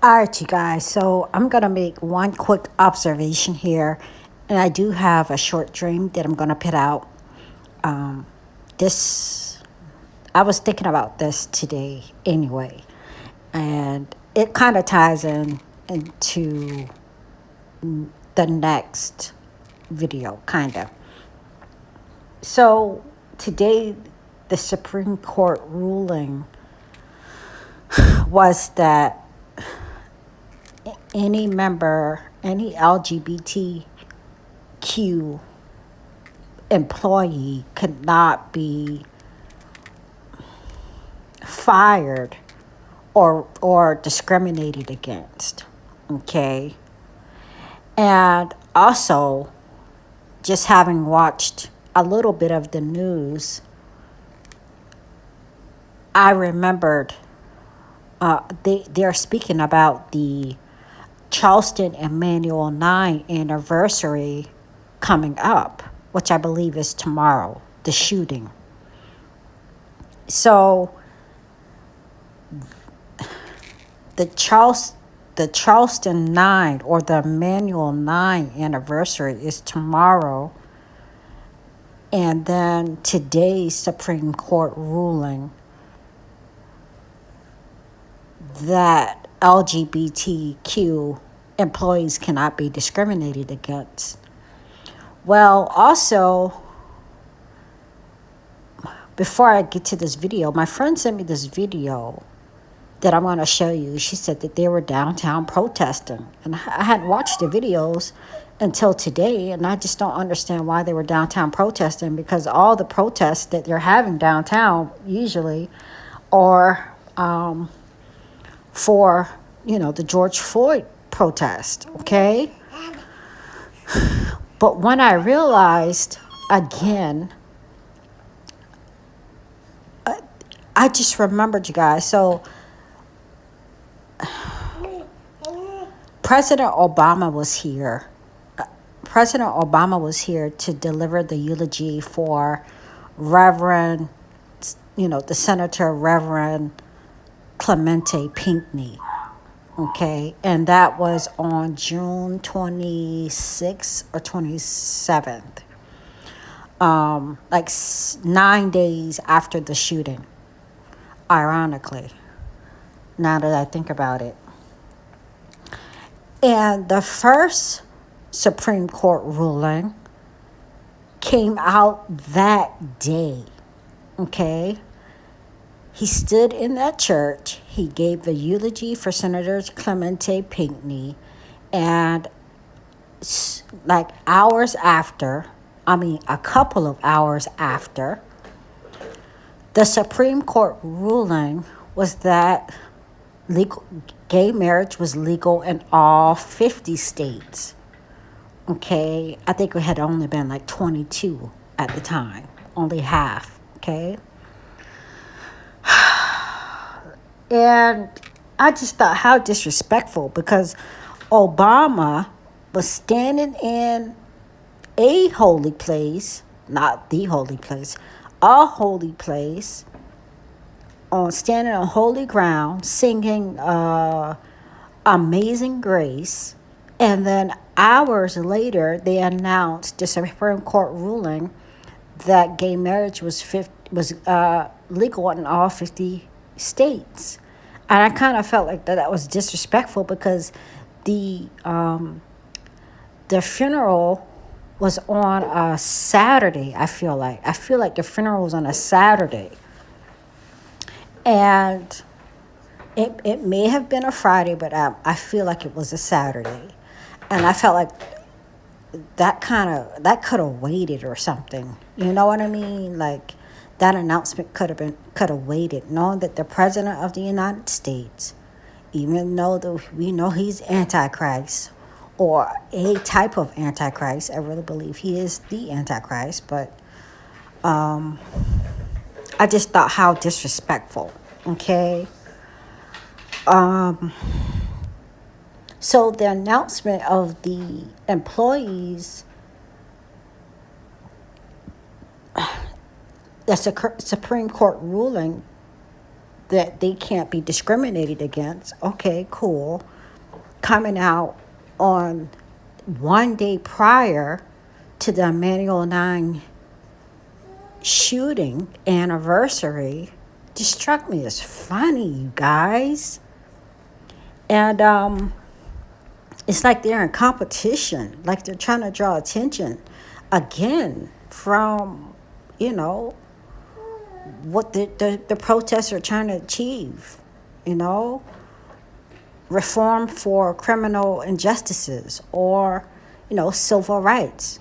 All right, you guys. So I'm going to make one quick observation here. And I do have a short dream that I'm going to put out. Um, this, I was thinking about this today anyway. And it kind of ties in into the next video, kind of. So today, the Supreme Court ruling was that any LGBTQ employee could not be fired or discriminated against. Okay. And also, just having watched a little bit of the news, I remembered they're speaking about the Charleston Emmanuel 9 anniversary coming up, which I believe is tomorrow, the shooting. So the Charleston 9 or the Emmanuel 9 anniversary is tomorrow. And then today's Supreme Court ruling that LGBTQ employees cannot be discriminated against. Well, also, before I get to this video, my friend sent me this video that I want to show you. She said that they were downtown protesting. And I hadn't watched the videos until today, and I just don't understand why they were downtown protesting, because all the protests that they're having downtown usually are for, the George Floyd protest, okay? But when I realized, again, I just remembered, you guys. So President Obama was here. President Obama was here to deliver the eulogy for Reverend, the Senator Reverend Clemente Pinckney. Okay, and that was on June 26th or 27th. 9 days after the shooting, ironically, now that I think about it. And the first Supreme Court ruling came out that day, okay? He stood in that church. He gave the eulogy for Senator Clemente Pinckney. And a couple of hours after, the Supreme Court ruling was that gay marriage was legal in all 50 states. Okay, I think it had only been 22 at the time, only half, okay? And I just thought, how disrespectful, because Obama was standing in a holy place, not the holy place, a holy place, standing on holy ground, singing Amazing Grace. And then hours later, they announced the Supreme Court ruling that gay marriage was legal in all 50 states. And I kind of felt like that was disrespectful, because the funeral was on a Saturday. I feel like the funeral was on a Saturday, and it may have been a Friday, but I feel like it was a Saturday, and I felt like that could have waited or something. You know what I mean? Like, that announcement could have waited, knowing that the President of the United States, even though we know he's Antichrist, or a type of Antichrist, I really believe he is the Antichrist, but I just thought, how disrespectful, okay? So the announcement of the employees, the Supreme Court ruling that they can't be discriminated against. Okay, cool. Coming out on one day prior to the Emmanuel 9 shooting anniversary just struck me as funny, you guys. And it's like they're in competition, like they're trying to draw attention again from, you know, what the protests are trying to achieve, you know, reform for criminal injustices or, you know, civil rights.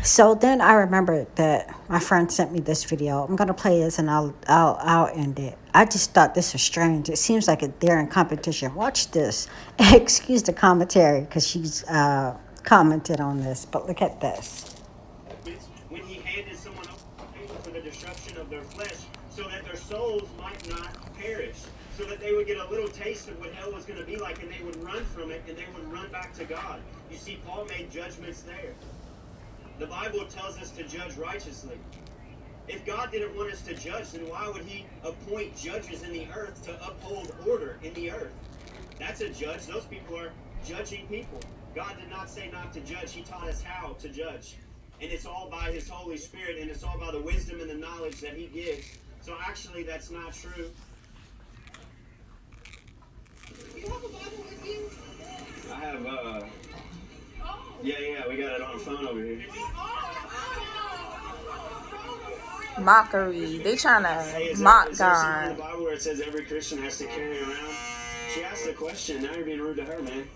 So then I remembered that my friend sent me this video. I'm gonna play this and I'll end it. I just thought this was strange. It seems like they're in competition. Watch this. Excuse the commentary because she's commented on this. But look at this. When he handed someone over for the destruction of their flesh, so that their souls might not perish, so that they would get a little taste of what hell was going to be like, and they would run from it, and they would run back to God. You see, Paul made judgments there. The Bible tells us to judge righteously. If God didn't want us to judge, then why would he appoint judges in the earth to uphold order in the earth? That's a judge. Those people are judging people. God did not say not to judge. He taught us how to judge. And it's all by his Holy Spirit, and it's all by the wisdom and the knowledge that he gives. So actually, that's not true. You have a Bible with you? I have, yeah, we got it on the phone over here. Mockery. They trying to mock God. In the Bible where it says every Christian has to carry around. She asked a question. Now you're being rude to her, man.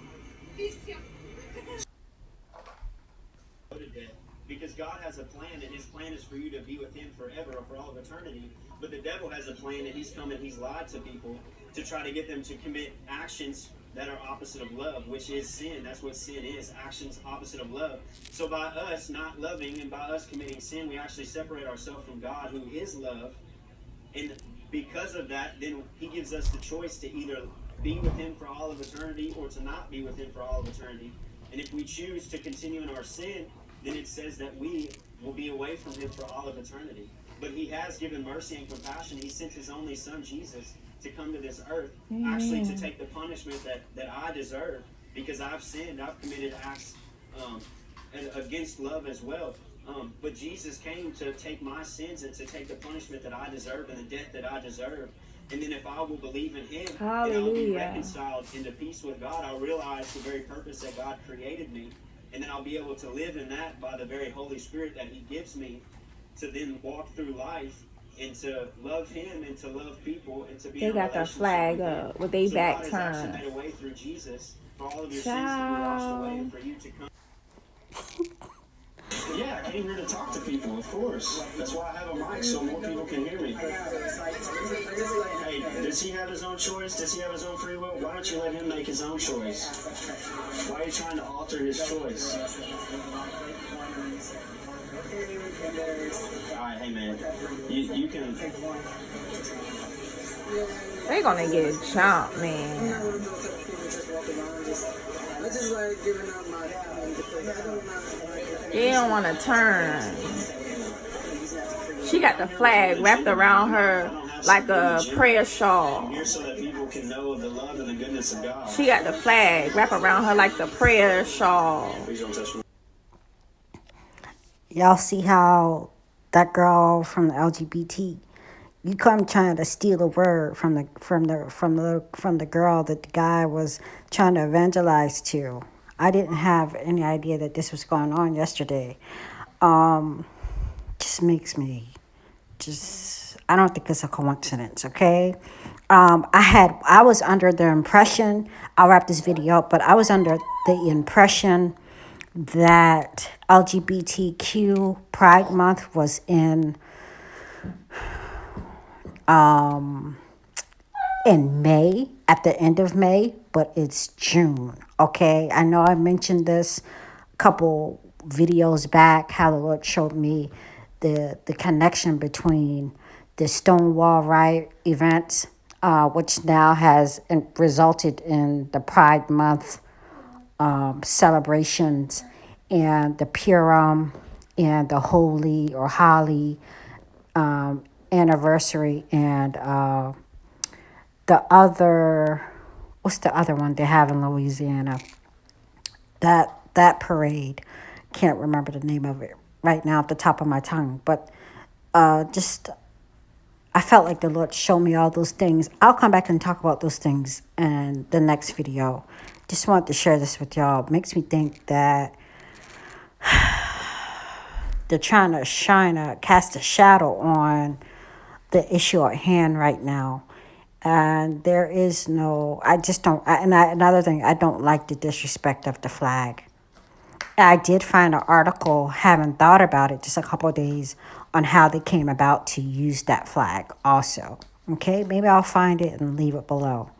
Because God has a plan, and his plan is for you to be with him forever or for all of eternity. But the devil has a plan, and he's come and he's lied to people to try to get them to commit actions that are opposite of love, which is sin. That's what sin is, actions opposite of love. So by us not loving and by us committing sin, we actually separate ourselves from God, who is love. And because of that, then he gives us the choice to either be with him for all of eternity or to not be with him for all of eternity. And if we choose to continue in our sin, then it says that we will be away from him for all of eternity. But he has given mercy and compassion. He sent his only son, Jesus, to come to this earth, actually to take the punishment that I deserve, because I've sinned, I've committed acts against love as well. But Jesus came to take my sins and to take the punishment that I deserve and the death that I deserve. And then if I will believe in him, then I'll be reconciled into peace with God. I'll realize the very purpose that God created me. And then I'll be able to live in that by the very Holy Spirit that he gives me, to then walk through life and to love him and to love people and to be. They got their flag up with their back turned. God has actually made a way through Jesus for all of your sins to be washed away and for you to come. Yeah, I came here to talk to people, of course. That's why I have a mic, so more people can hear me. Hey, does he have his own choice? Does he have his own free will? Why don't you let him make his own choice? Why are you trying to alter his choice? Alright, hey man, you can. They gonna get jumped, man. They don't want to turn. She got the flag wrapped around her like a prayer shawl. So that people can know the love and the goodness of God. She got the flag wrapped around her like the prayer shawl. Please don't touch me. Y'all see how that girl from the LGBT, you come trying to steal a word from the girl that the guy was trying to evangelize to. I didn't have any idea that this was going on yesterday. Just makes me I don't think it's a coincidence, okay? I was under the impression, I'll wrap this video up, but I was under the impression that LGBTQ Pride Month was in May, at the end of May, but it's June, okay? I know I mentioned this a couple videos back, how the Lord showed me the connection between the Stonewall Riot events, which now has resulted in the Pride Month celebrations, and the Purim and the Holy or Holly, and anniversary, and the other, what's the other one they have in Louisiana? That parade. Can't remember the name of it right now at the top of my tongue, but just I felt like the Lord showed me all those things. I'll come back and talk about those things in the next video. Just wanted to share this with y'all. It makes me think that they're trying to cast a shadow on the issue at hand right now. And there is no, I just don't, another thing, I don't like the disrespect of the flag. I did find an article, haven't thought about it, just a couple of days, on how they came about to use that flag also. Okay, maybe I'll find it and leave it below.